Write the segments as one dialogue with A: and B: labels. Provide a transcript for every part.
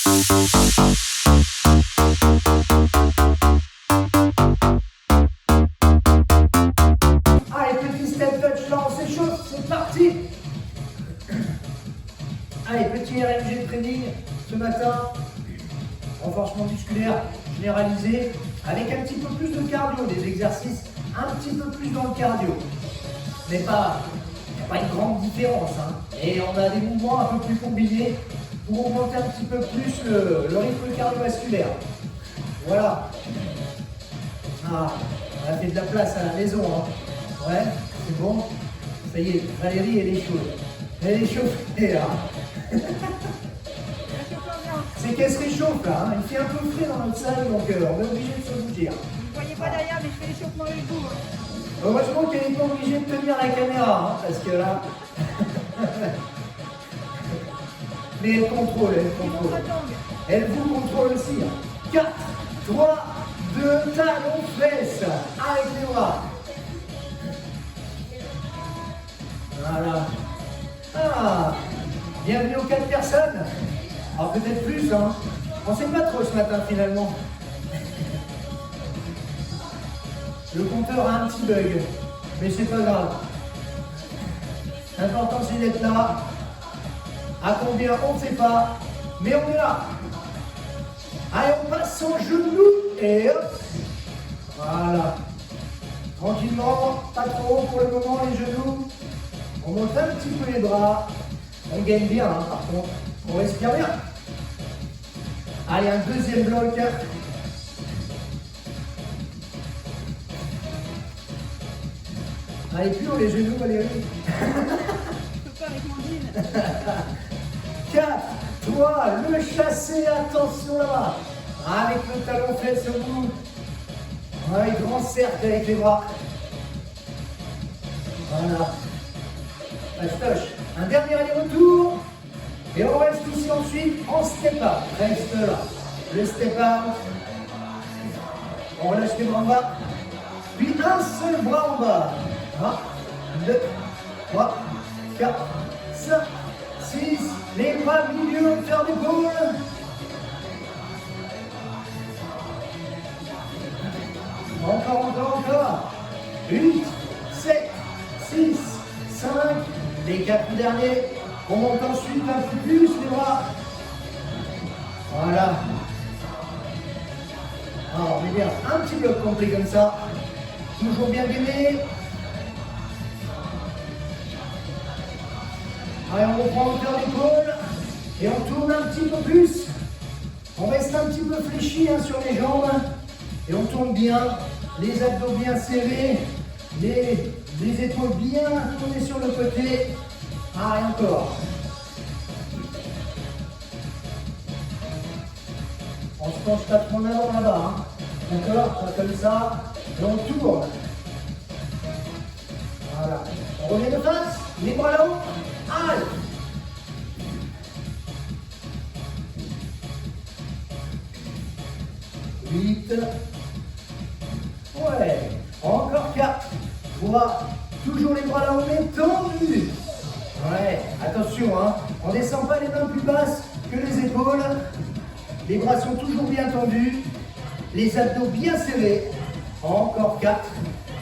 A: Allez, petit step touch là, on s'échauffe, c'est parti. Allez, petit RMG de training ce matin. Renforcement musculaire généralisé avec un petit peu plus de cardio, des exercices un petit peu plus dans le cardio. Mais pas, il n'y a pas une grande différence. Hein. Et on a des mouvements un peu plus combinés pour augmenter un petit peu plus le rythme cardiovasculaire. Voilà. Ah, on a fait de la place à la maison. Hein. Ouais, c'est bon. Ça y est, Valérie, elle est chaude. Elle est chauffée là. C'est qu'elle se réchauffe là. Hein. Il fait un peu frais dans notre salle, donc on est obligé de se bouger.
B: Vous ne voyez pas derrière, mais je fais l'échauffement avec vous.
A: Heureusement qu'elle n'est pas obligée de tenir la caméra, hein, parce que là... Mais elle contrôle, elle contrôle. Elle vous contrôle aussi. 4, 3, 2, talons, fesses, avec les bras. Voilà. Ah, bienvenue aux 4 personnes. Alors peut-être plus, hein. On ne sait pas trop ce matin finalement. Le compteur a un petit bug, mais c'est pas grave. L'important c'est d'être là. À combien on ne sait pas, mais on est là. Allez, on passe son genou et hop. Voilà. Tranquillement, pas trop pour le moment les genoux. On monte un petit peu les bras. On gagne bien, hein, par contre. On respire bien. Allez, un deuxième bloc. Allez, plus haut les genoux, Valérie.
B: Je peux pas avec mon jean.
A: 4, 3, le chassé, attention là-bas. Avec le talon fesse au bout. Ouais, grand cercle avec les bras. Voilà. Toche. Un dernier aller-retour. Et on reste ici ensuite en step-up. Reste là. Le step-up. On relâche les bras en bas. Puis un seul bras en bas. 1, 2, 3, 4, 5, 6. Les bras milieu, hauteur d'épaule. Encore. 8, 7, 6, 5. Les 4 derniers. On monte ensuite un peu plus les bras. Voilà. Alors, on met bien un petit bloc complet comme ça. Toujours bien gainé. Allez, on reprend hauteur d'épaule. Et on tourne un petit peu plus. On reste un petit peu fléchi hein, sur les jambes. Et on tourne bien. Les abdos bien serrés. Les épaules bien tournées sur le côté. Ah, et encore. On se penche pas trop en avant là-bas. Hein. D'accord? Pas comme ça. Et on tourne. Voilà. On remet de face. Les bras là-haut. Allez. Huit. Ouais. Encore 4. 3. Toujours les bras là-haut, mais tendus. Ouais, attention, hein. On ne descend pas les mains plus basses que les épaules. Les bras sont toujours bien tendus. Les abdos bien serrés. Encore 4,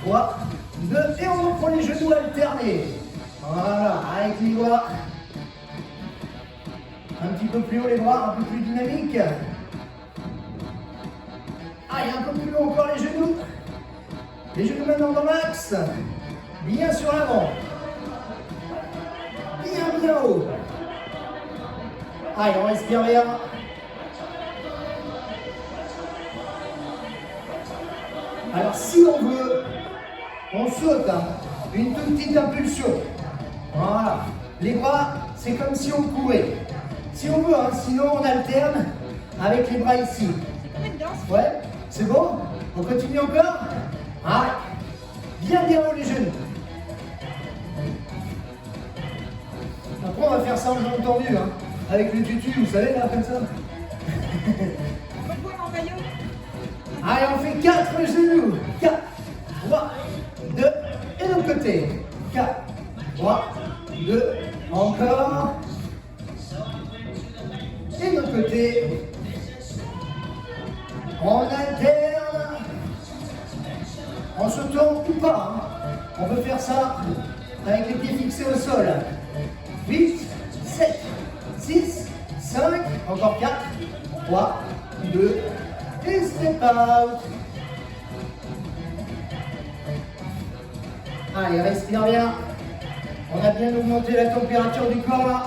A: 3, 2. Et on reprend les genoux alternés. Voilà, avec les bras. Un petit peu plus haut les bras, un peu plus dynamique. Ah, et un peu plus haut encore les genoux. Les genoux maintenant dans l'axe. Bien sur l'avant. Bien haut. Allez, on respire bien. Alors, si on veut, on saute. Hein. Une toute petite impulsion. Voilà. Les bras, c'est comme si on courait. Si on veut, hein. Sinon on alterne avec les bras ici. Ouais, c'est bon? On continue encore? Allez. Bien haut les genoux. Après, on va faire ça en jambes tendues, hein, avec le tutu, vous savez, là, comme ça. Allez, on fait 4 genoux. 4, 3, 2, et de l'autre côté. 4, 3, 2, encore. Et de l'autre côté. On alterne. En sautant ou pas. Hein. On peut faire ça avec les pieds fixés au sol. 8, 7, 6, 5, encore 4, 3, 2, et step out. Allez, respire bien. On a bien augmenté la température du corps là.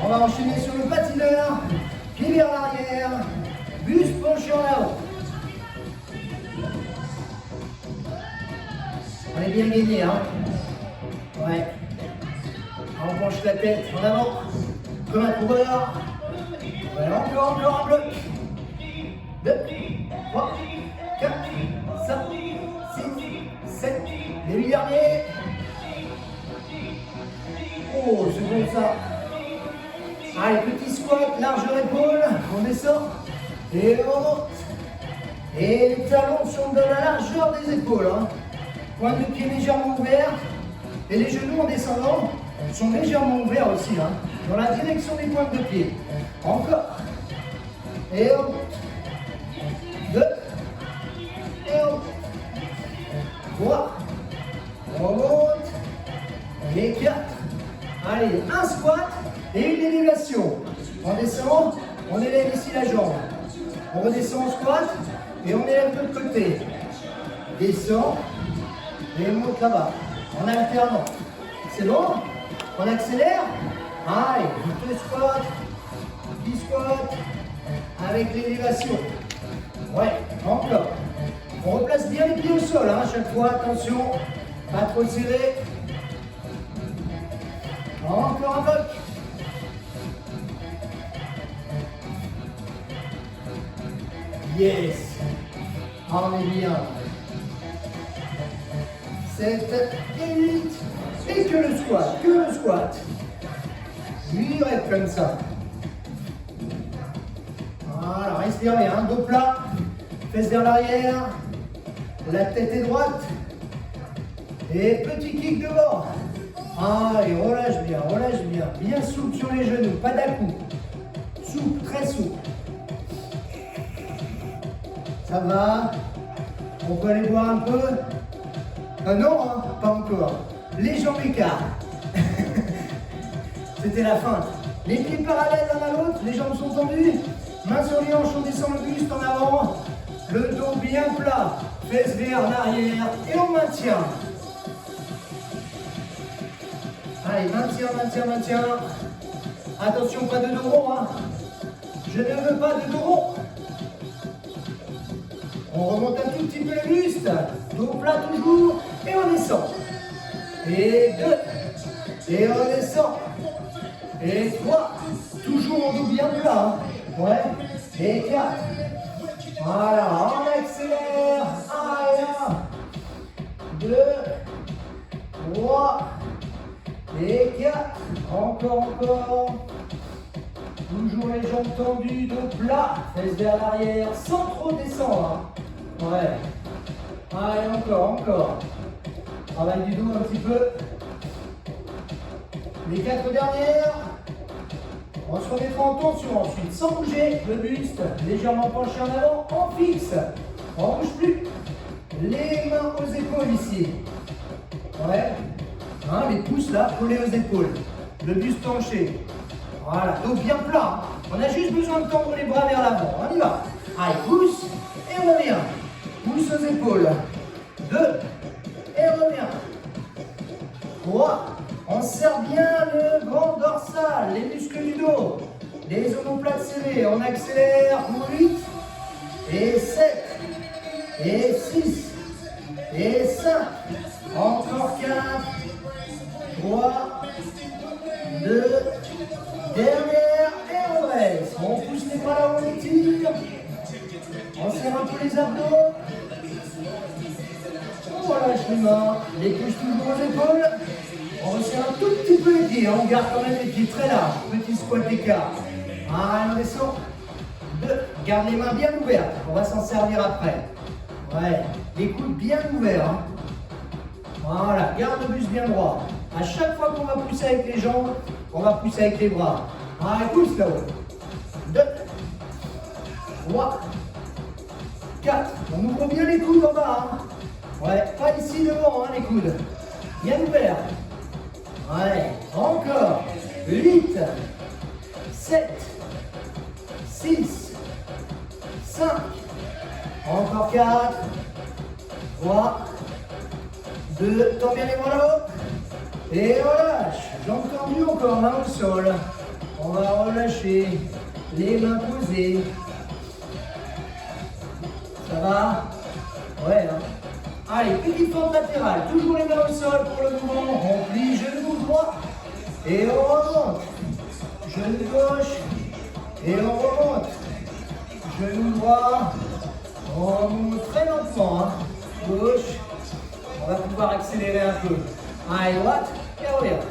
A: On va enchaîner sur le patineur. Pied vers l'arrière. Buste penché en avant. On est bien gainé, hein. Ouais. On penche la tête en avant. Comme un coureur. Ouais, encore un bloc. 2, 3, 4, 5, 6, 7, les 8 derniers. Oh, c'est bon ça. Allez, petit squat, largeur épaule. On descend. Et on monte. Et les talons sont de la largeur des épaules. Hein. Pointe de pied légèrement ouvert. Et les genoux en descendant sont légèrement ouverts aussi. Hein, dans la direction des pointes de pied. Encore. Et on monte. 2. Et on monte. 3. On monte. Et 4. Allez, un squat et une élévation. On descend, on élève ici la jambe. On redescend en squat et on élève de l'autre côté. Descend et on monte là-bas. En alternant. C'est bon? On accélère. Allez, deux squats, 10 squats avec l'élévation. Ouais, encore. On replace bien les pieds au sol hein, à chaque fois. Attention, pas trop serré. Encore un bloc. Yes. On est bien. 7 et 8. Et que le squat, que le squat. 8 reps comme ça. Voilà, respire bien. Dos plat. Fesses vers l'arrière. La tête est droite. Et petit kick devant. Allez, relâche bien, relâche bien. Bien souple sur les genoux, pas d'à-coup. Souple, très souple. Ça va. On peut aller boire un peu. Non, hein, pas encore. Les jambes écartes. C'était la fin. Les pieds parallèles l'un à l'autre, les jambes sont tendues. Mains sur les hanches, on descend le buste en avant. Le dos bien plat. Fesses vers l'arrière et on maintient. Allez, maintien. Attention, pas de dos rond. Hein. Je ne veux pas de dos rond. On remonte un tout petit peu le buste. Dos plat toujours. Et on descend. Et 2. Et on descend. Et 3. Toujours en dos bien plat. Hein. Ouais. Et 4. Voilà, on accélère. 1, 2, 3. Et 4, encore. Toujours les jambes tendues, dos plat, fesses vers l'arrière, sans trop descendre. Hein. Ouais. Allez, encore. Travail du dos un petit peu. Les 4 dernières. On se remettra en tension ensuite, sans bouger. Le buste légèrement penché en avant, en fixe. On ne bouge plus. Les mains aux épaules ici. Ouais. Hein, les pouces là, collés aux épaules. Le buste penché. Voilà, dos bien plat. On a juste besoin de tendre les bras vers l'avant. On y va. Allez, pouce et on revient. Pouce aux épaules. 2 et on revient. 3. On serre bien le grand dorsal, les muscles du dos. Les omoplates serrées. On accélère pour 8 et 7 et 6 et 5. Encore 4. 3, 2, dernière, et on reste. On pousse les bras là, on étire. On serre un peu les abdos. On relâche les mains, les couches toujours aux épaules. On resserre un tout petit peu les pieds. On garde quand même les pieds très larges. Petit squat d'écart. Allez, on descend. 2, garde les mains bien ouvertes. On va s'en servir après. Ouais, les coudes bien ouverts. Hein. Voilà, garde le buste bien droit. À chaque fois qu'on va pousser avec les jambes, on va pousser avec les bras. Allez, pousse là-haut. 2, 3, 4. On ouvre bien les coudes en bas. Hein. Ouais, pas ici devant, hein, les coudes. Bien ouvert. Ouais, encore. 8, 7, 6, 5. Encore 4, 3, 2. Tends bien les bras là-haut. Et relâche. Jambes tendues encore, main au sol. On va relâcher. Les mains posées. Ça va? Ouais, hein. Allez, petite fente latérale. Toujours les mains au sol pour le mouvement. On plie genou droit. Et on remonte. Genou gauche. Et on remonte. Genou droit. On monte très lentement. Hein. Gauche. On va pouvoir accélérer un peu. Allez, droite. Et revient.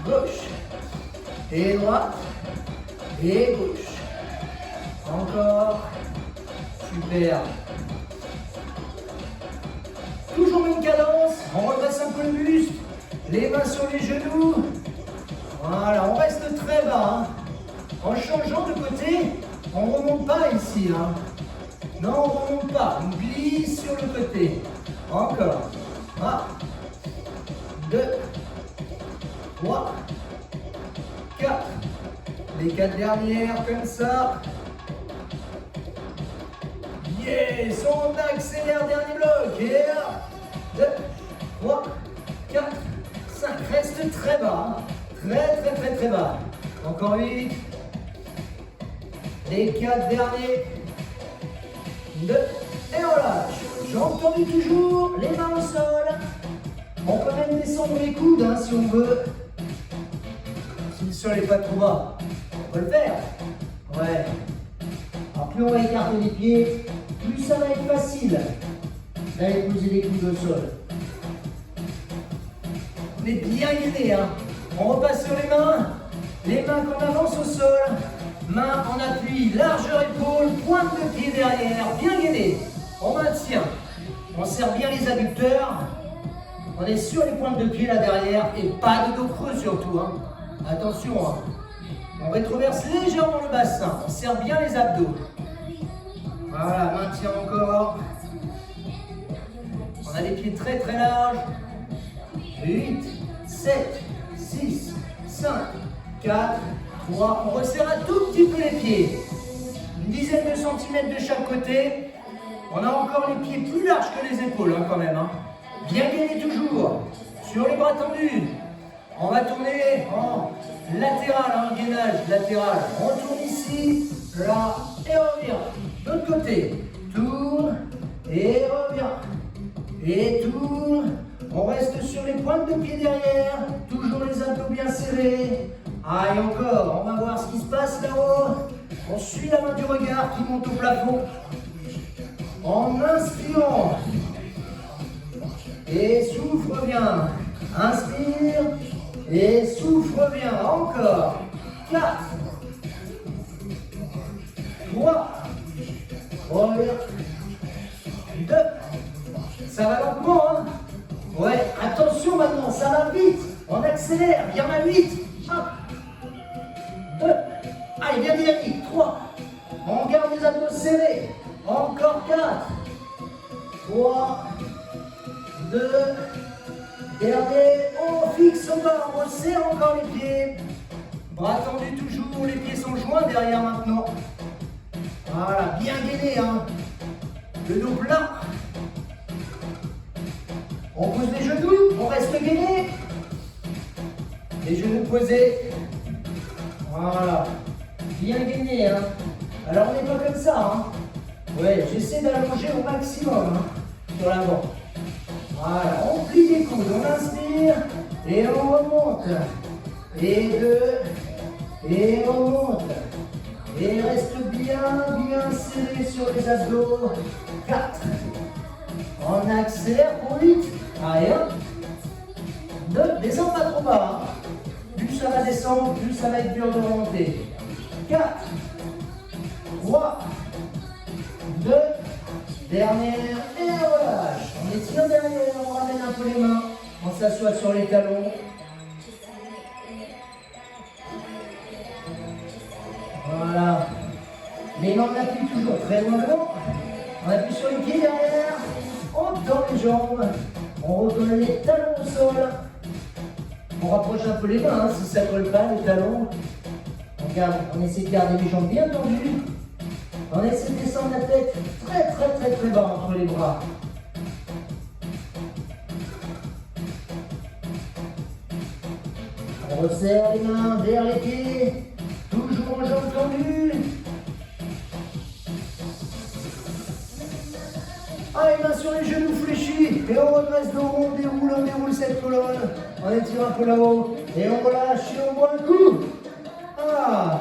A: Gauche. Et droite. Et gauche. Encore. Super. Toujours même cadence. On redresse un peu le buste. Les mains sur les genoux. Voilà, on reste très bas. Hein. En changeant de côté, on ne remonte pas ici. Hein. Non, on ne remonte pas. On glisse sur le côté. Encore. 1, 2, 3, 4. Les 4 dernières comme ça. Yes, on accélère, dernier bloc. Et 1, 2, 3, 4, 5. Reste très bas. Hein. Très bas. Encore 8. Les 4 derniers. 2. Et on lâche. Jambes tendues toujours. Les mains au sol. On peut même descendre les coudes hein, si on veut. Si le sol n'est pas trop bas, on peut le faire. Ouais. Alors plus on va écarter les pieds, plus ça va être facile d'aller poser les coudes au sol. On est bien gainé, hein. On repasse sur les mains qu'on avance au sol, mains en appui, largeur épaule, pointe de pied derrière, bien gainé. On maintient, on serre bien les adducteurs, on est sur les pointes de pied là derrière et pas de dos creux surtout. Hein. Attention, hein. On rétroverse légèrement le bassin, on serre bien les abdos. Voilà, maintien encore. On a les pieds très larges. 8, 7, 6, 5, 4, 3. On resserre un tout petit peu les pieds. Une dizaine de centimètres de chaque côté. On a encore les pieds plus larges que les épaules hein, quand même. Hein. Bien gainé toujours. Sur les bras tendus. On va tourner en latéral, hein, gainage latéral. On tourne ici, là, et on revient. De l'autre côté. Tourne, et revient. Et tourne. On reste sur les pointes de pied derrière. Toujours les abdos bien serrés. Allez, encore. On va voir ce qui se passe là-haut. On suit la main du regard qui monte au plafond. En inspirant. Et souffle bien. Inspire. Et souffle bien. Encore. 4. 3. Revient. 2. Ça va lentement, hein? Ouais, attention maintenant, ça va vite. On accélère. Il y en a 8. 1. 2. Allez, bien dynamique. 3. On garde les abdos serrés. Encore 4. 3. 2. Dernier. On fixe au bas. On serre encore les pieds. Bras tendus toujours. Les pieds sont joints derrière maintenant. Voilà, bien gainé, hein. Le dos plat. On pose les genoux, on reste gainé. Les genoux posés. Voilà. Bien gainé, hein. Alors on n'est pas comme ça, hein. Ouais, j'essaie d'allonger au maximum, hein, sur l'avant. Voilà, on plie les coudes, on inspire et on remonte. Et 2, et on monte. Et reste bien serré sur les abdos. 4. On accélère pour 8. Allez, 1. 2. Descends pas trop bas. Hein. Plus ça va descendre, plus ça va être dur de remonter. 4. 3. 2. Dernière. Et on relâche. On étire derrière, on ramène un peu les mains. On s'assoit sur les talons. Voilà. Les Et là, on appuie toujours très loin devant. On appuie sur les pieds derrière. On tend les jambes. On retourne les talons au sol. On rapproche un peu les mains, hein, si ça ne colle pas, les talons. On essaie de garder les jambes bien tendues. On essaie de descendre la tête très bas entre les bras. On resserre les mains vers les pieds. Toujours en jambes tendues. Allez, mains sur les genoux fléchis. Et on redresse dos rond, on déroule cette colonne. On étire un peu là-haut. Et on relâche et on boit un coup. Ah.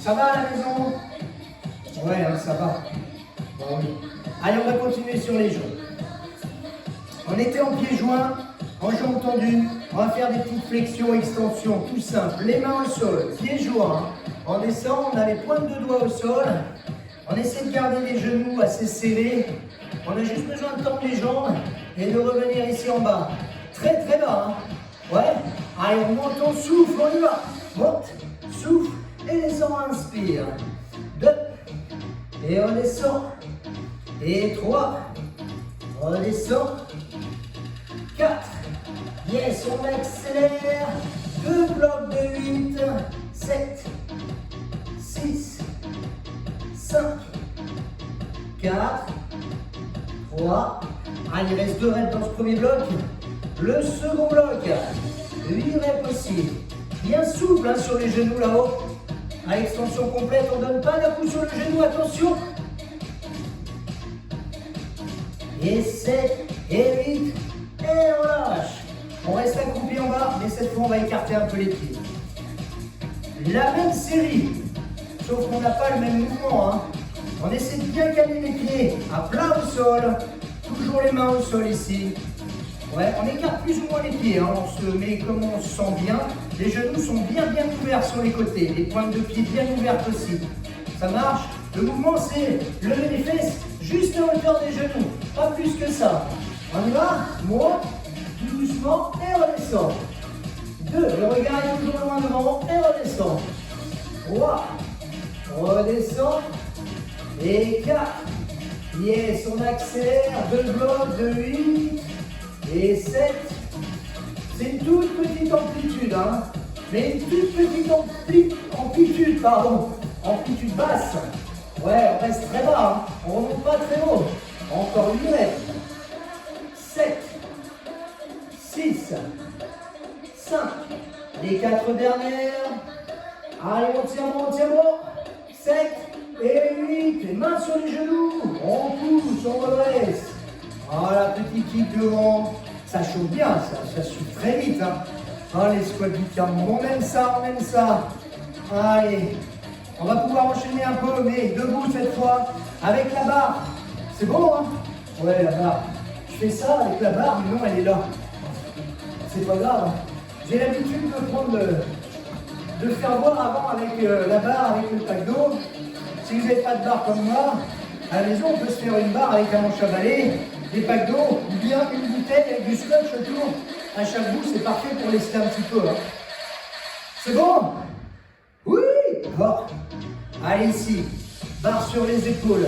A: Ça va à la maison? Ouais, hein, ça va. Bon, oui. Allez, on va continuer sur les jambes. On était en pieds joints, en jambes tendues. On va faire des petites flexions, extensions, tout simple. Les mains au sol, pieds joints. On descend, on a les pointes de doigts au sol. On essaie de garder les genoux assez serrés. On a juste besoin de tendre les jambes et de revenir ici en bas. Très bas. Hein. Ouais. Allez, on monte, on souffle, on y va. Monte, souffle et descend, inspire. 2. Et on descend. Et 3. On descend. 4. Yes, on accélère. 2 blocs de 8. 7. 6. 5. 4. 3. Allez, il reste 2 reps dans ce premier bloc. Le second bloc. 8 reps aussi. Bien souple hein, sur les genoux là-haut. À extension complète, on ne donne pas d'un coup sur le genou, attention. Et 7, et 8, et on lâche. On reste accroupi en bas, mais cette fois on va écarter un peu les pieds. La même série, sauf qu'on n'a pas le même mouvement. Hein. On essaie de bien caler les pieds à plat au sol. Toujours les mains au sol ici. Ouais, on écarte plus ou moins les pieds, hein, mais comme on se sent bien, les genoux sont bien ouverts sur les côtés, les pointes de pied bien ouvertes aussi. Ça marche. Le mouvement, c'est lever les fesses juste à hauteur des genoux, pas plus que ça. On y va, monte, doucement et redescend. 2, le regard est toujours loin devant et redescend. 3, redescend. Et 4, yes, on accélère, 2 blocs de 8. Et 7, c'est une toute petite amplitude, hein, mais une toute petite amplitude, pardon, amplitude basse. Ouais, on reste très bas, hein. On ne remonte pas très haut. Encore 8 mètres. 7, 6, 5, les 4 dernières. Allez, on tient bon. 7 et 8, les mains sur les genoux. On pousse, on redresse. Voilà, petit kick devant. Ça chauffe bien, ça suit très vite. Hein. Ah, les squats du on aime ça. Allez, on va pouvoir enchaîner un peu, mais debout cette fois, avec la barre. C'est bon, hein? Ouais, la barre. Je fais ça avec la barre, mais non, elle est là. C'est pas grave. Hein. J'ai l'habitude de faire voir avant avec la barre, avec le pack d'eau. Si vous n'avez pas de barre comme moi, à la maison, on peut se faire une barre avec un manche à balai, des packs d'eau, ou bien une bouteille avec du scotch autour. À chaque bout, c'est parfait pour laisser un petit peu. Hein. C'est bon? Oui! Bon. Allez ici, barre sur les épaules,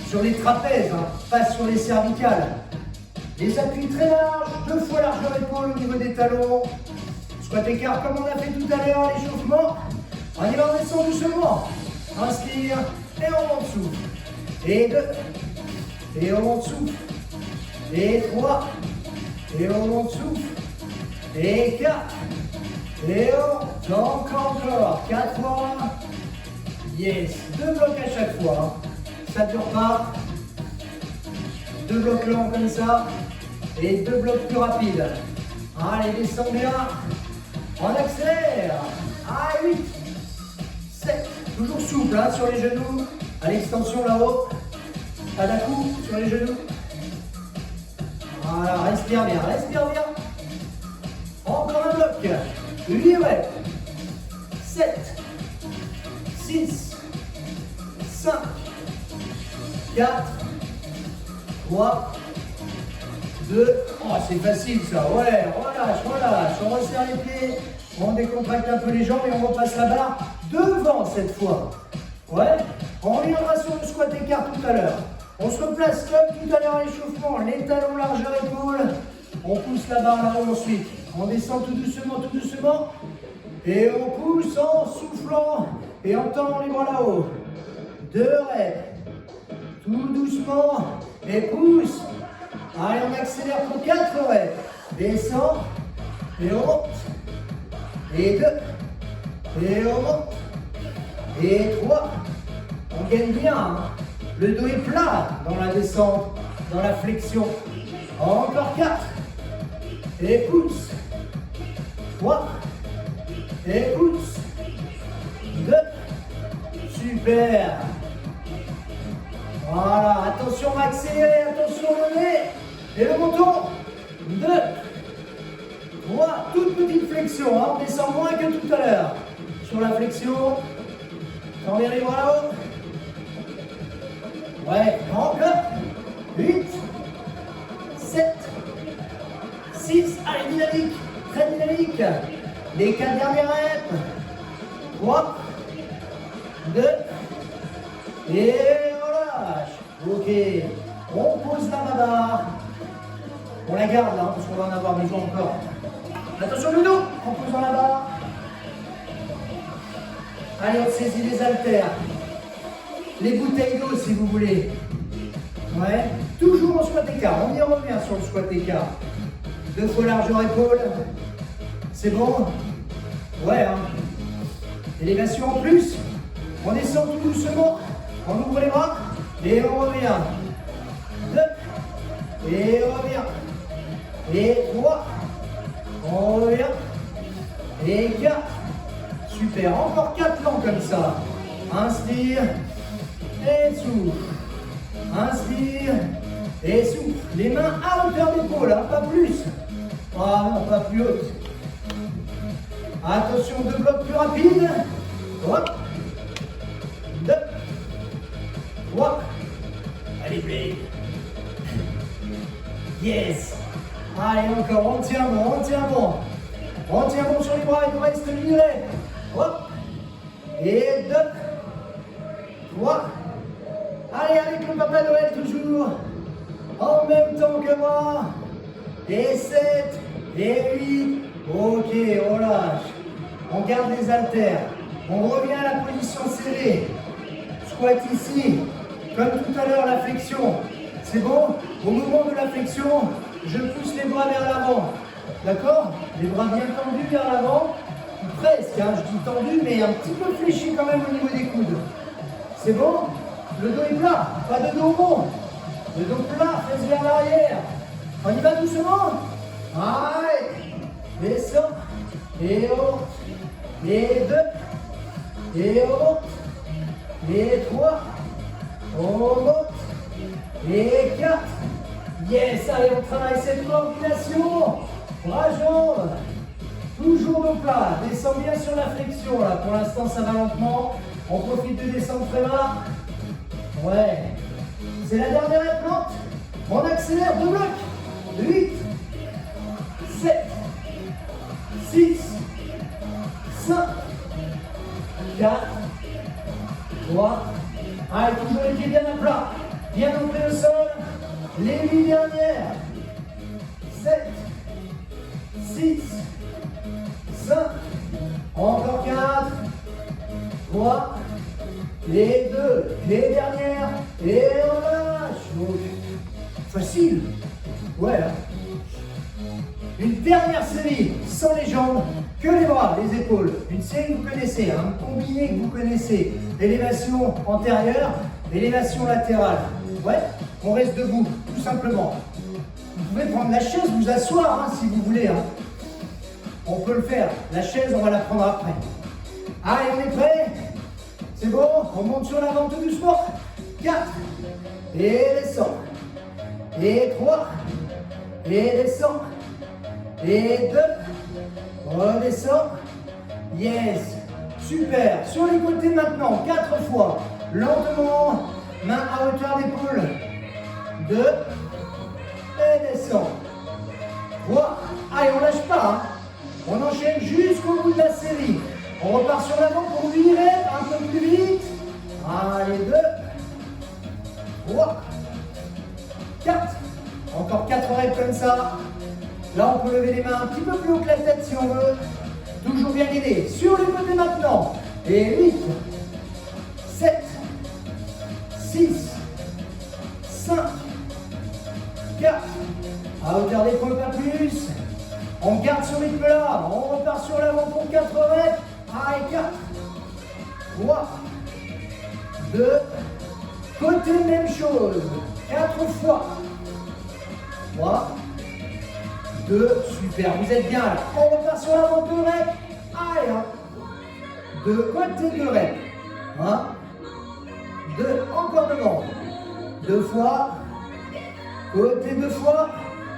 A: sur les trapèzes, hein, pas sur les cervicales. Les appuis très larges, 2 fois largeur épaule au niveau des talons. Squat écart comme on a fait tout à l'heure, l'échauffement. On y va, on descend doucement. Inspire et on monte souffle. Et 2. Et on monte souffle. Et 3. Et on monte souffle. Et 4. Et on encore. 4 fois. Yes. 2 blocs à chaque fois. Ça ne dure pas. 2 blocs longs comme ça. Et 2 blocs plus rapides. Allez, descend bien. On accélère. Allez, 8. 7. Toujours souple hein, sur les genoux. À l'extension là-haut. Pas d'un coup sur les genoux. Voilà, respire bien. Encore un bloc. 8 reps. 7, 6, 5, 4, 3, 2. Oh, c'est facile ça. Ouais, relâche. On resserre les pieds. On décontracte un peu les jambes et on repasse la barre devant cette fois. Ouais, on reviendra sur le squat écart tout à l'heure. On se replace comme tout à l'heure à l'échauffement, les talons largeur épaule. On pousse la barre là-haut ensuite. On descend tout doucement. Et on pousse en soufflant et en tendant les bras là-haut. 2 reps. Tout doucement et pousse. Allez, on accélère pour 4 reps. Descend et on monte. Et 2. Et on monte. Et 3. On gagne bien. Hein. Le dos est plat dans la descente, dans la flexion. Encore 4. Et pousse. 3. Et pousse. 2. Super. Voilà. Attention, on va accélérer. Attention, le nez. Et le menton. 2. 3. Toute petite flexion. Hein. On descend moins que tout à l'heure. Sur la flexion. Tendez les bras là-haut. Ouais, encore. 8, 7, 6. Allez, dynamique. Très dynamique. Les 4 dernières reps. 3, 2. Et on lâche. Ok. On pose la barre. On la garde là, parce qu'on va en avoir besoin encore. Attention le dos. En posant la barre. Allez, on saisit les haltères. Les bouteilles d'eau si vous voulez. Ouais. Toujours en squat écart. On y revient sur le squat écart. 2 fois largeur épaule. C'est bon? Ouais. Hein. Élévation en plus. On descend tout doucement. On ouvre les bras. Et on revient. 2. Et on revient. Et 3. On revient. Et 4. Super. Encore 4 plans comme ça. Inspire. Et souffle. Inspire. Et souffle. Les mains à hauteur d'épaule, hein, pas plus. Ah non, pas plus haute. Attention, 2 blocs plus rapides. 3. 2. 3. Allez, play. Yes. Allez, encore. On tient bon, on tient bon. On tient bon sur les bras, il nous reste une durée. Hop. Et 2. 3. Allez, avec le Papa Noël toujours. En même temps que moi. Et 7. Et 8. Ok, on lâche. On garde les haltères. On revient à la position serrée. Squat ici. Comme tout à l'heure, la flexion. C'est bon? Au moment de la flexion, je pousse les bras vers l'avant. D'accord? Les bras bien tendus vers l'avant. Presque, hein, je dis tendu, mais un petit peu fléchi quand même au niveau des coudes. C'est bon? Le dos est plat, pas de dos rond. Le dos plat, fesse vers l'arrière. On y va doucement? Allez. Descend. Et on monte. Et 2. Et on monte. Et 3. On monte. Et 4. Yes, allez, on travaille cette coordination. Bras jambes. Toujours dos plat. Descends bien sur la flexion là. Pour l'instant, ça va lentement. On profite de descendre très bas. Ouais. C'est la dernière plante. On accélère 2 blocs. 8, 7, 6, 5, 4, 3. Allez, toujours les pieds bien à plat. Bien ancré au sol. Les 8 dernières. 7, 6, 5, encore 4, 3, les 2, les dernières, et on lâche. Donc, facile. Ouais. Une dernière série, sans les jambes, que les bras, les épaules. Une série que vous connaissez, un combiné que vous connaissez. Élévation antérieure, élévation latérale. Ouais, on reste debout, tout simplement. Vous pouvez prendre la chaise, vous asseoir, hein, si vous voulez. Hein. On peut le faire. La chaise, on va la prendre après. Allez, on est prêt? C'est bon? On monte sur l'avant tout doucement. 4. Et descend. Et 3. Et descend. Et 2. Redescend. Yes. Super. Sur les côtés maintenant. 4 fois. Lentement. Main à hauteur d'épaule. 2. Et descend. 3. Allez, on lâche pas. Hein. On enchaîne jusqu'au bout de la série. On repart sur l'avant pour 8 reps, un peu plus vite. Allez, 2, 3, 4. Encore 4 reps comme ça. Là, on peut lever les mains un petit peu plus haut que la tête si on veut. Toujours bien guidé. Sur les côtés maintenant. Et 8, 7, 6, 5, 4. À hauteur d'épaule, pas plus. On garde ce rythme-là. On repart sur l'avant pour 4 reps. Allez, 4, 3, 2. Côté, même chose. 4 fois. 3, 2, super, vous êtes bien là. On repart sur l'avant, 2 reps. Allez, 1. 2, côté, 2 reps. 1, 2, encore devant. 2 fois. Côté, 2 fois.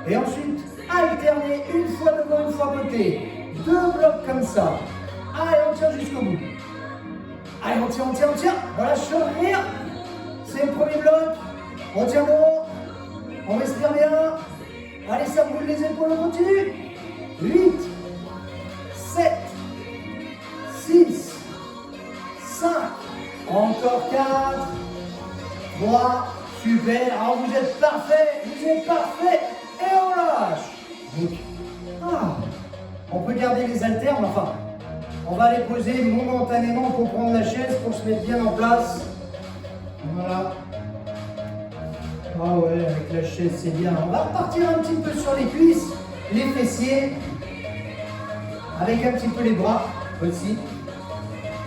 A: Et ensuite, alterner une fois devant, une fois côté. 2 blocs comme ça. Allez, on tient jusqu'au bout. Allez, on tient, on tient, on tient. On lâche rien. C'est le premier bloc. On tient bon. On respire bien. Allez, ça brûle les épaules, on continue. 8, 7, 6, 5, encore 4, 3, super. Alors vous êtes parfait, et on lâche. Donc, on peut garder les haltères, mais enfin, on va les poser momentanément pour prendre la chaise, pour se mettre bien en place. Voilà. Ah ouais, avec la chaise, c'est bien. On va repartir un petit peu sur les cuisses, les fessiers, avec un petit peu les bras aussi.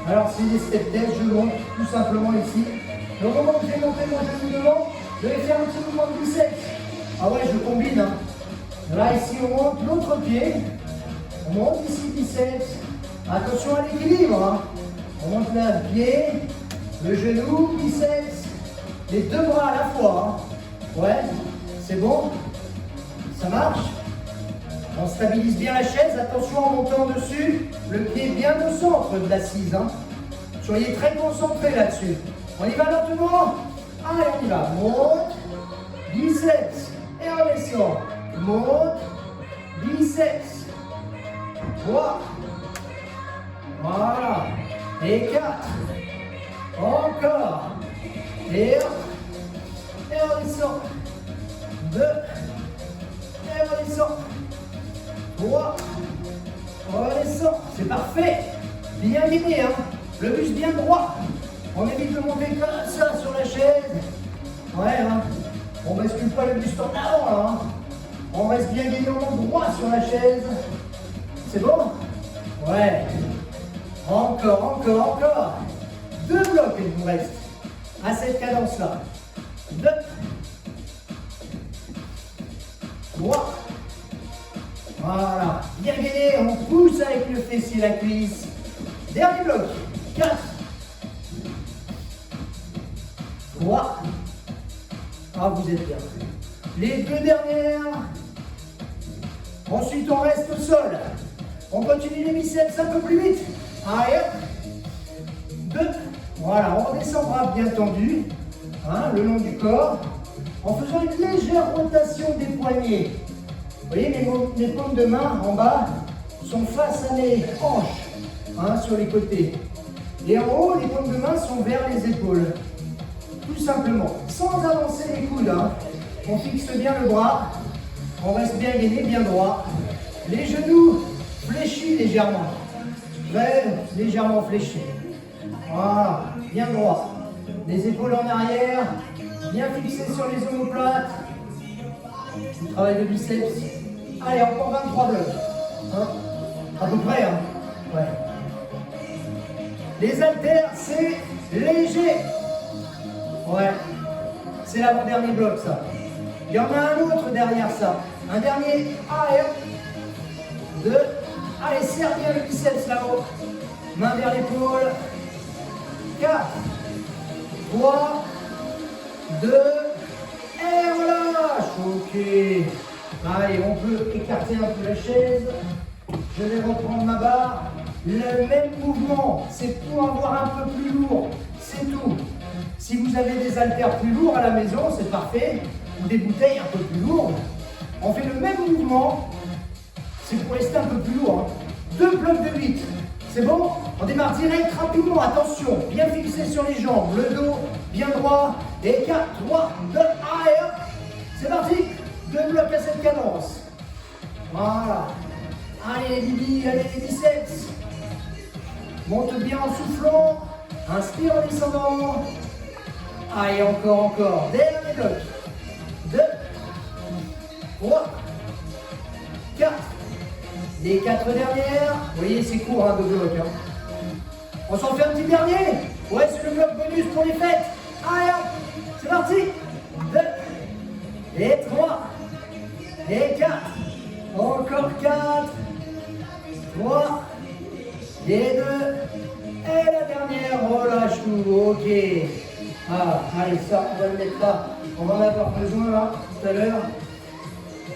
A: Alors, c'est des step tests, je monte tout simplement ici. Le moment où j'ai monté mon genou devant, je vais faire un petit mouvement de biceps. Ah ouais, je combine. Hein. Là, ici, on monte l'autre pied. On monte ici, biceps. Attention à l'équilibre. Hein. On monte là, le pied, le genou, biceps. Les 2 bras à la fois. Hein. Ouais, c'est bon. Ça marche. On stabilise bien la chaise. Attention en montant dessus. Le pied bien au centre de l'assise. Hein. Soyez très concentrés là-dessus. On y va lentement. Allez, on y va. Monte. Biceps. Et on descend. Monte. Biceps. 3. Voilà. Et 4. Encore. Et 1. Et on descend. 2. Et on descend. 3. On descend. C'est parfait. Bien guidé, hein. Le buste bien droit. On évite de monter comme ça sur la chaise. Ouais, hein. On ne bascule pas le buste en avant, là. Hein. On reste bien guidé, on monte droit sur la chaise. C'est bon? Ouais. Encore. 2 blocs, il vous reste. À cette cadence-là. 2. 3. Voilà. Bien gainé, on pousse avec le fessier, la cuisse. Dernier bloc. 4. 3. Ah, vous êtes bien. Les 2 dernières. Ensuite, on reste au sol. On continue les biceps un peu plus vite. Allez, 2. Voilà, on redescend bras bien tendus, hein, le long du corps, en faisant une légère rotation des poignets. Vous voyez, mes paumes de main en bas sont face à mes hanches, hein, sur les côtés. Et en haut, les paumes de main sont vers les épaules. Tout simplement, sans avancer les coudes. Hein. On fixe bien le bras, on reste bien gainé, bien droit. Les genoux fléchis légèrement. Très légèrement fléchis. Voilà, bien droit. Les épaules en arrière, bien fixées sur les omoplates. Travail de biceps. Allez, encore 23 blocs. Hein, à peu près, hein. Ouais. Les haltères, c'est léger. Ouais. C'est l'avant-dernier bloc, ça. Il y en a un autre derrière ça. Un dernier. Allez, 2. Allez, serre bien le biceps là-haut. Main vers l'épaule. 4, 3, 2, et on lâche. Ok. Allez, on peut écarter un peu la chaise. Je vais reprendre ma barre. Le même mouvement, c'est pour avoir un peu plus lourd. C'est tout. Si vous avez des haltères plus lourds à la maison, c'est parfait. Ou des bouteilles un peu plus lourdes. On fait le même mouvement. C'est pour rester un peu plus lourd. Hein. 2 blocs de 8. C'est bon? On démarre direct, rapidement, attention, bien fixé sur les jambes, le dos bien droit, et 4, 3, 2, 1, et hop. C'est parti, 2 blocs à cette cadence. Voilà. Allez les bibis, allez les biceps. Monte bien en soufflant, inspire en descendant. Allez, encore, dernier bloc. 2, 3, 4. Les 4 dernières, vous voyez c'est court hein, 2 blocs. Hein. On s'en fait un petit dernier. Ouais, c'est le bloc bonus pour les fêtes. Allez hop, c'est parti. 2, et 3, et 4. Encore 4, 3, et 2, et la dernière, relâche tout, ok. Ah, allez, ça, on va le mettre là. On va en avoir besoin là, tout à l'heure.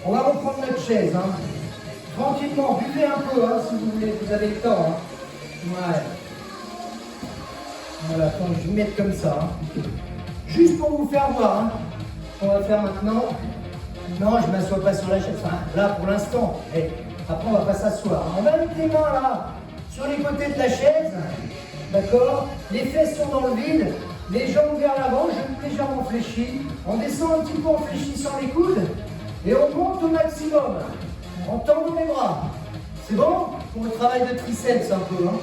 A: On va reprendre notre chaise. Hein. Tranquillement, buvez un peu hein, si vous voulez, vous avez le temps. Hein. Ouais. Voilà, attends, je vais me mettre comme ça. Hein. Juste pour vous faire voir. Hein. On va faire maintenant. Non, je ne m'assois pas sur la chaise. Enfin, là, pour l'instant. Et après, on ne va pas s'asseoir. On va mettre les mains là, sur les côtés de la chaise. D'accord? Les fesses sont dans le vide. Les jambes vers l'avant, genoux légèrement fléchis. On descend un petit peu en fléchissant les coudes. Et on monte au maximum. En tendant les bras. C'est bon? Pour le travail de triceps un peu. Hein?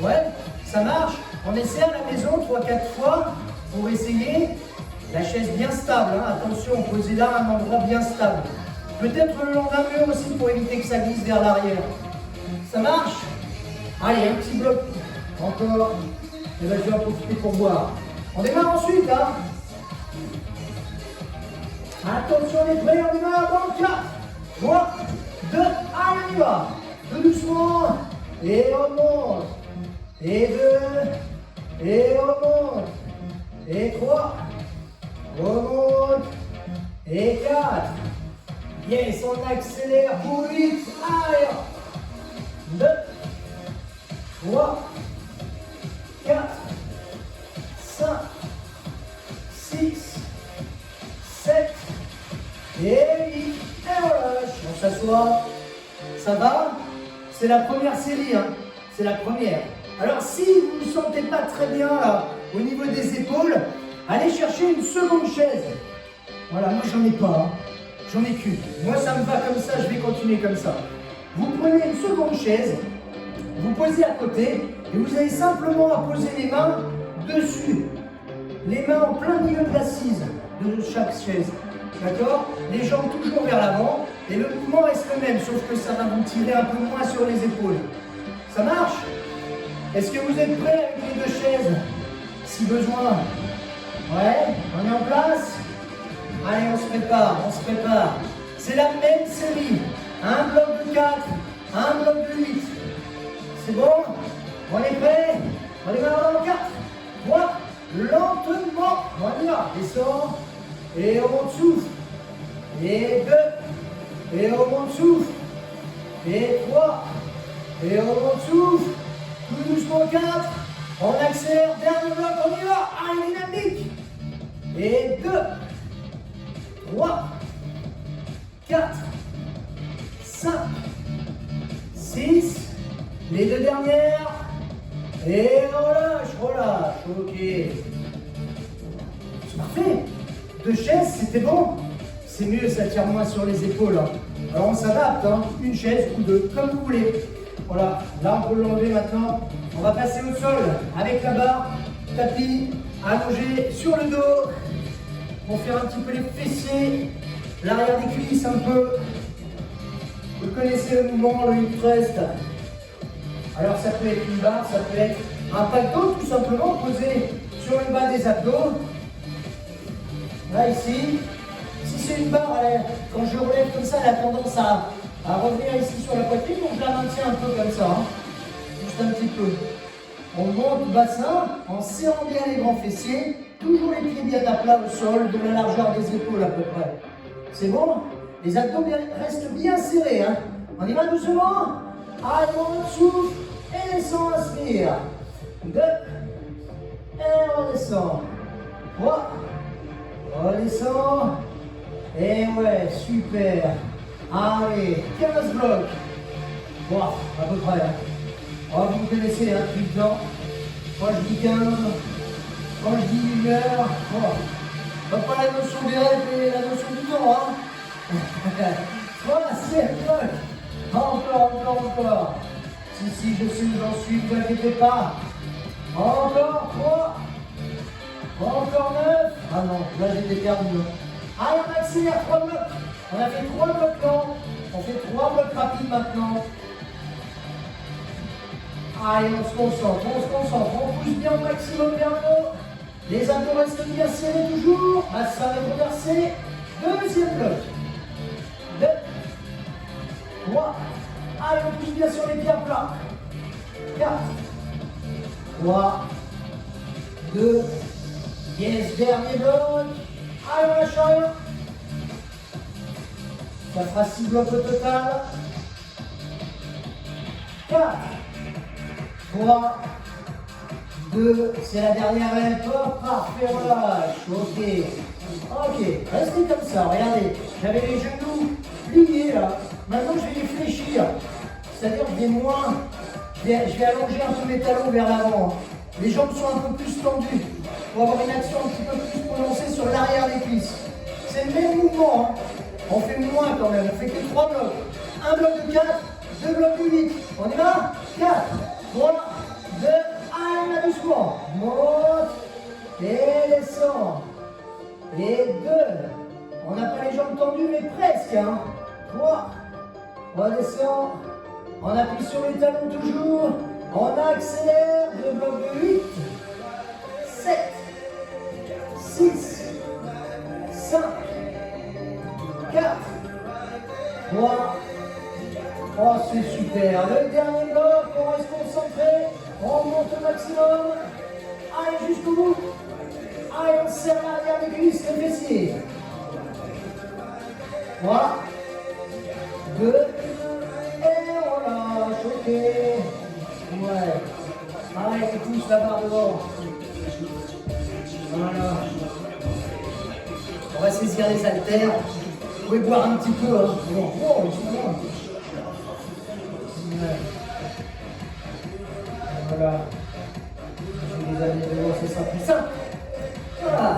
A: Ouais, ça marche. On essaie à la maison 3-4 fois pour essayer. La chaise bien stable. Hein? Attention, posez là à un endroit bien stable. Peut-être le long d'un mur aussi pour éviter que ça glisse vers l'arrière. Ça marche? Allez, un petit bloc. Encore. Et bien, je vais en profiter pour boire. On démarre ensuite. Hein? Attention, les prêts, on démarre dans 4, 3, 2, allez, on y va. Tout doucement. Et on monte. Et 2. Et on monte. Et 3. On monte. Et 4. Yes, on accélère pour 8. Allez. 2. 3. 4. 5. 6. 7. Et 8. Et on lâche. On s'assoit. Ça va? C'est la première série. Hein. C'est la première. Alors si vous ne vous sentez pas très bien là, au niveau des épaules, allez chercher une seconde chaise. Voilà, moi j'en ai pas. Hein. J'en ai qu'une. Moi ça me va comme ça, je vais continuer comme ça. Vous prenez une seconde chaise, vous posez à côté et vous avez simplement à poser les mains dessus. Les mains en plein milieu de l'assise de chaque chaise. D'accord? Les jambes toujours vers l'avant et le mouvement reste le même, sauf que ça va vous tirer un peu moins sur les épaules. Ça marche? Est-ce que vous êtes prêts avec les 2 chaises? Si besoin. Ouais, on est en place? Allez, on se prépare, on se prépare. C'est la même série. Un bloc de 4, un bloc de 8. C'est bon? On est prêts? On démarre dans 4, 3, lentement. On y va. Descend. Et on monte souffle. Et 2. Et on monte souffle. Et 3. Et on monte souffle. Tout doucement 4. On accélère. Dernier bloc. On y va. Allez, dynamique. Et 2. 3. 4. 5. 6. Les 2 dernières. Et relâche, relâche. Ok. C'est parfait. 2 chaises, c'était bon. C'est mieux, ça tire moins sur les épaules. Hein. Alors on s'adapte, hein. Une chaise ou 2, comme vous voulez. Voilà, là on peut l'enlever maintenant. On va passer au sol avec la barre, tapis, allongé sur le dos. On fait un petit peu les fessiers, l'arrière des cuisses un peu. Vous connaissez le mouvement, le hip thrust. Alors ça peut être une barre, ça peut être un pacto tout simplement posé sur le bas des abdos. Là, ici, si c'est une barre, quand je relève comme ça, elle a tendance à revenir ici sur la poitrine, donc je la maintiens un peu comme ça, hein. Juste un petit peu. On monte le bassin en serrant bien les grands fessiers, toujours les pieds bien à plat au sol, de la largeur des épaules à peu près. C'est bon? Les abdos restent bien serrés. Hein. On y va doucement. Allez, on souffle et descend, inspire. 2. Et on descend. 3. On descend. Et ouais, super. Allez, 15 blocs. Bon, à peu près. Hein. Oh, vous me connaissez, hein, depuis le temps. Quand je dis 15, quand je dis 1 heure, oh, pas la notion des règles, mais la notion du temps, hein. 3, 7, 9. Encore. Si, je sais où j'en suis, ne vous inquiétez pas. Encore 3. Encore 9. Ah non, là j'étais perdu. Allez, on accélère 3 blocs. On a fait 3 blocs lents. On fait 3 blocs rapides maintenant. Allez, on se concentre, on pousse bien au maximum vers le haut. Les abdos restent bien serrés toujours. Bassin rétroversé. Deuxième bloc. 2, 3. Allez, on pousse bien sur les pieds à plat. 4, 3, 2, yes, dernier bloc. Allez, on lâche rien. Ça fera 6 blocs au total. 4, 3, 2, c'est la dernière règle. Hop, parfait, relâche. Ok, restez comme ça, regardez. J'avais les genoux pliés là. Maintenant, je vais les fléchir. C'est-à-dire que je vais allonger un peu mes talons vers l'avant. Les jambes sont un peu plus tendues pour avoir une action un petit peu plus prononcée sur l'arrière des cuisses. C'est le même mouvement, hein. On fait moins quand même, on fait que 3 blocs. Un bloc de 4, 2 blocs de 8. On y va? 4, 3, 2, allez, doucement. Monte et descend. Et 2. On n'a pas les jambes tendues, mais presque, hein. 3, on descend. On appuie sur les talons toujours. On accélère. 2 blocs de 8. 7. 6. 5. 4. 3. Oh, c'est super. Le dernier bloc, on reste concentré. On monte au maximum. Allez, jusqu'au bout. Allez, on serre l'arrière des cuisses, les fessiers. 3. 2. Ok. Ouais. Allez, tu pousses la barre devant. Voilà. On va saisir les haltères. Vous pouvez boire un petit peu. Hein. Bon. Oh, c'est bon. Ouais. Voilà. Je vais les amener devant, c'est ça plus simple. Voilà.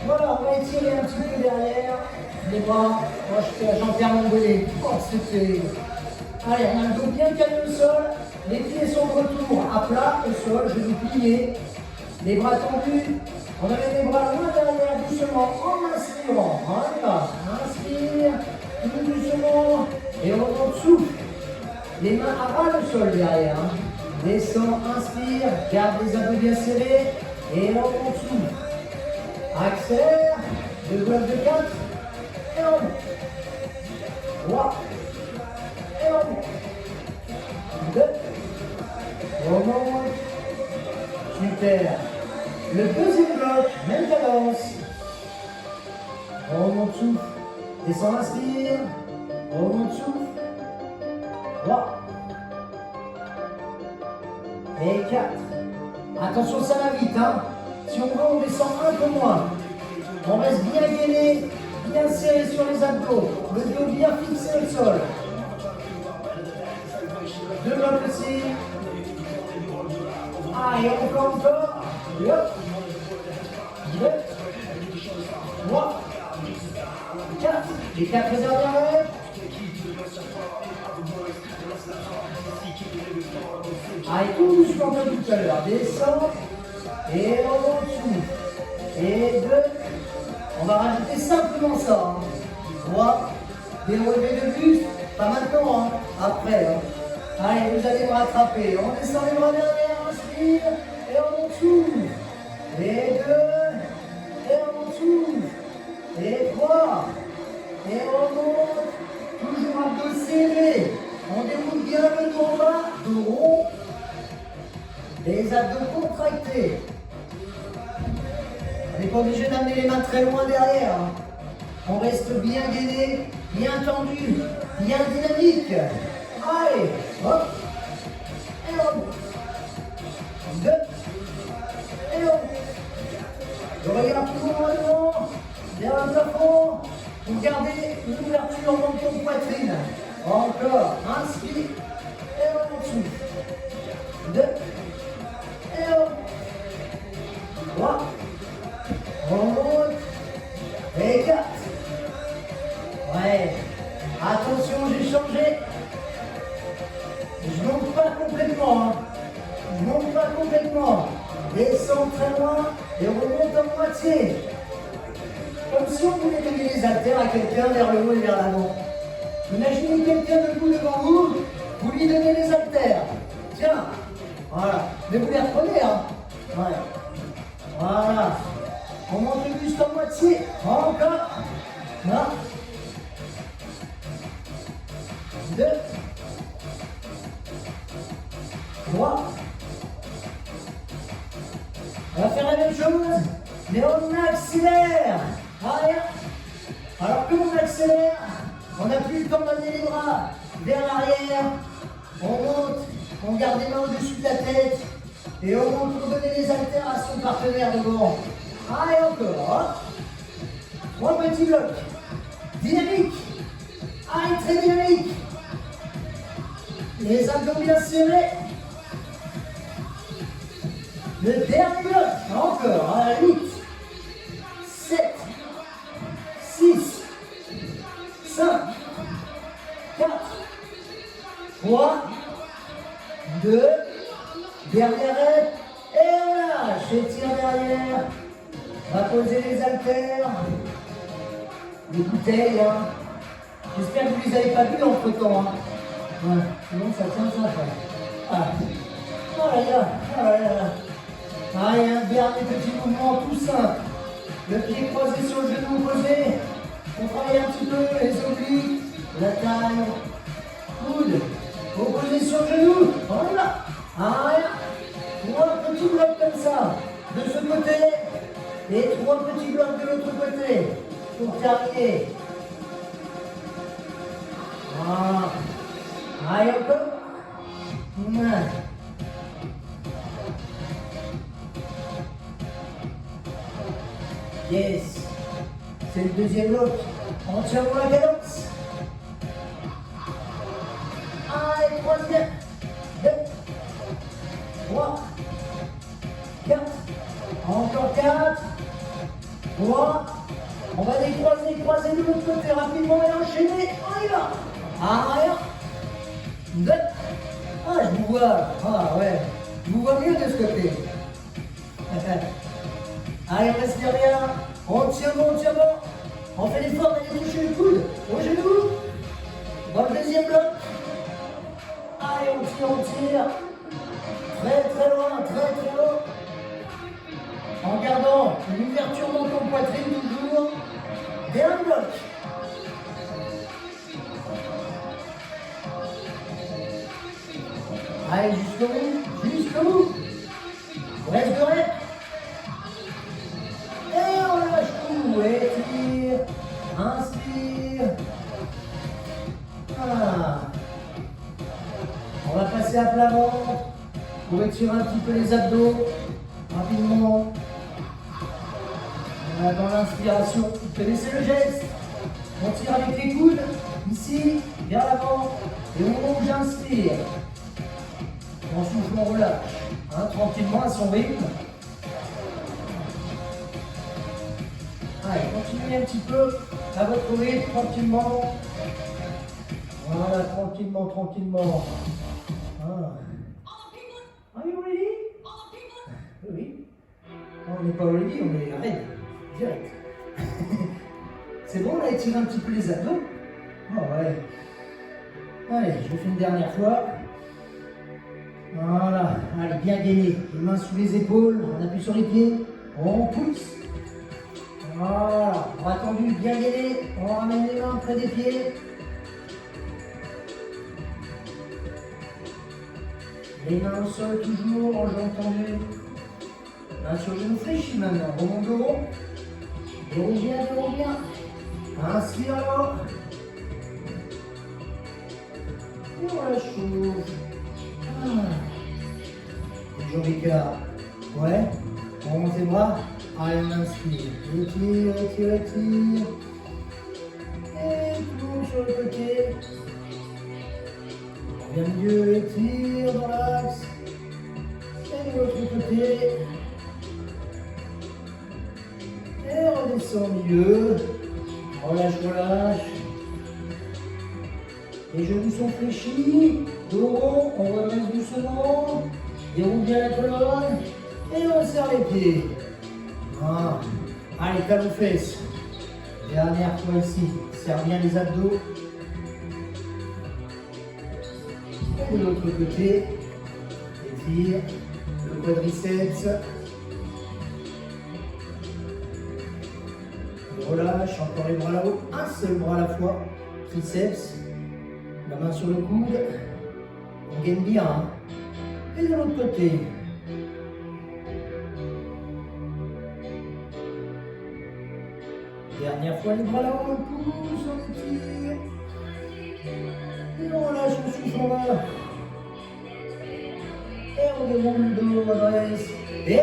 A: Voilà, on va étirer un petit peu derrière. Les bras, moi je fais Jean-Pierre Mongolais. Oh, c'était. Allez, on a le dos bien calme au sol. Les pieds sont de retour à plat au sol. Je vais plier. Les bras tendus. On amène les bras loin derrière, doucement, en inspirant. Voilà. Inspire, tout doucement. Et on remonte souffle. Les mains à ras le sol derrière. Hein. Descend, inspire, garde les abdos bien serrés. Et on remonte souffle. Accélère. 2 blocs de 4. Et on monte. 3. Et on monte. 2. On monte. Super. Le deuxième bloc, même cadence. On monte souffle. Descend, inspire. On monte souffle. 3. Et 4. Attention, ça va vite, hein. Si on veut, on descend un peu moins. On reste bien gainé, bien serré sur les abdos, le dos bien fixé au sol. 2 blocs aussi. Ah, et encore. Et hop. 2, 3, 4. Les 4 dernières. Allez, tout doucement comme tout à l'heure. Descend. Et on monte souffle. Et 2. On va rajouter simplement ça. 3. Des relevés de buste. Pas maintenant, hein. Après. Hein. Allez, vous allez me rattraper. On descend les bras derrière. Inspire. Et on monte souffle. Et 2. Et on monte souffle. Et 3. Et on monte. Toujours abdos serrés. On déroule bien le dos en bas. Dos rond. Les abdos contractés. On n'est pas obligé d'amener les mains très loin derrière. On reste bien gainé, bien tendu, bien dynamique. Allez, hop. Et on monte. 2. Et on monte. Je regarde toujours loin devant, vers le plafond. Vous gardez une ouverture dans ton poitrine. Encore. Inspire. descend très loin et remonte en moitié. Comme si on voulait donner les haltères à quelqu'un vers le haut et vers l'avant. Imaginez quelqu'un debout devant vous, vous lui donnez les haltères. Tiens, voilà, mais vous les reprenez, hein. Ouais. Voilà. On monte le buste en moitié. Encore. Là. 2. 3. On va faire la même chose, mais on accélère. Allez. Alors que l'on accélère, on n'a plus le temps d'amener les bras vers l'arrière. On monte, on garde les mains au-dessus de la tête et on monte pour donner les haltères à son partenaire devant. Allez encore. 3 petits blocs. Dynamique. Allez, très dynamique. Les abdos bien serrés. Le dernier bloc. Encore. À 8, 7, 6, 5, 4, 3, 2, dernière aide. Et voilà, je tire derrière. On va poser les haltères. Les bouteilles, hein. J'espère que vous les avez pas vues entre temps. Hein. Ouais, sinon ça tient ça. Ah. Oh là là, oh là là. Ah, il y a un dernier petit mouvement tout simple. Le pied croisé sur le genou posé. On travaille un petit peu les obliques, la taille, coude. Vous posez sur le genou. On y va. Ah, 3 petits blocs comme ça. De ce côté. Et 3 petits blocs de l'autre côté. Pour terminer. Ah. Allez, encore. Yes. C'est le deuxième bloc. On tient pour la cadence. Allez, troisième. 2, 3, 4. Encore 4. 3. On va croiser de l'autre côté rapidement et enchaîner. On y va. Arrière. 2. Ah, je vous vois. Ah, ouais. Je vous vois mieux de ce côté. Allez, on respire bien. On tient bon, on tient bon. On fait l'effort d'aller toucher le coude au genou. Dans le deuxième bloc. Allez, on tire. Très très loin, très très haut. En gardant une ouverture dans ton poitrine toujours. Dernier bloc. Allez, jusqu'au bout, jusqu'au bout. Reste de rep. Et on lâche tout. Étire. Inspire. Voilà. On va passer à plat ventre pour étirer un petit peu les abdos. Rapidement. Voilà, dans l'inspiration, vous connaissez le geste. On tire avec les coudes. Ici, vers l'avant. Et au moment où j'inspire, on souffle, on relâche. Hein, tranquillement à son rythme. Allez, continuez un petit peu à votre rythme, tranquillement. Voilà, tranquillement, tranquillement. Ah. Are you ready? Oui. Non, on n'est pas ready, on est ready. Direct. C'est bon, on a étiré un petit peu les abdos. Oh ouais. Allez, je fais une dernière fois. Voilà, allez, bien gainé. Les mains sous les épaules, on appuie sur les pieds, on pousse. Voilà, bras tendus, bien gainé. On ramène les mains près des pieds. Les mains au sol toujours, jambes tendues. Main sur le genou fléchi maintenant, remonte le rond. Déroule bien, déroule bien. Inspire alors. Et on la chauffe. Les jambes écart. Ouais. On remonte les bras. Allez, on inspire. Étire, étire, étire. Et tout sur le côté. On revient mieux, étire dans l'axe. Et de l'autre côté. Et redescend au milieu. Relâche, relâche. Les genoux sont fléchis. Dos rond, on remonte doucement. Déroule bien la colonne. Et on serre les pieds. Ah. Allez, talons fesses. Dernière fois ici. Serre bien les abdos. Et de l'autre côté. Étire le quadriceps. Relâche, encore les bras là-haut. Un seul bras à la fois. Triceps. La main sur le coude. On gagne bien. Hein. Et de l'autre côté. Dernière fois, les bras là-haut, on pousse, on étire. Et on relâche, on souffle en bas. Et on démonte le dos, on redresse. Et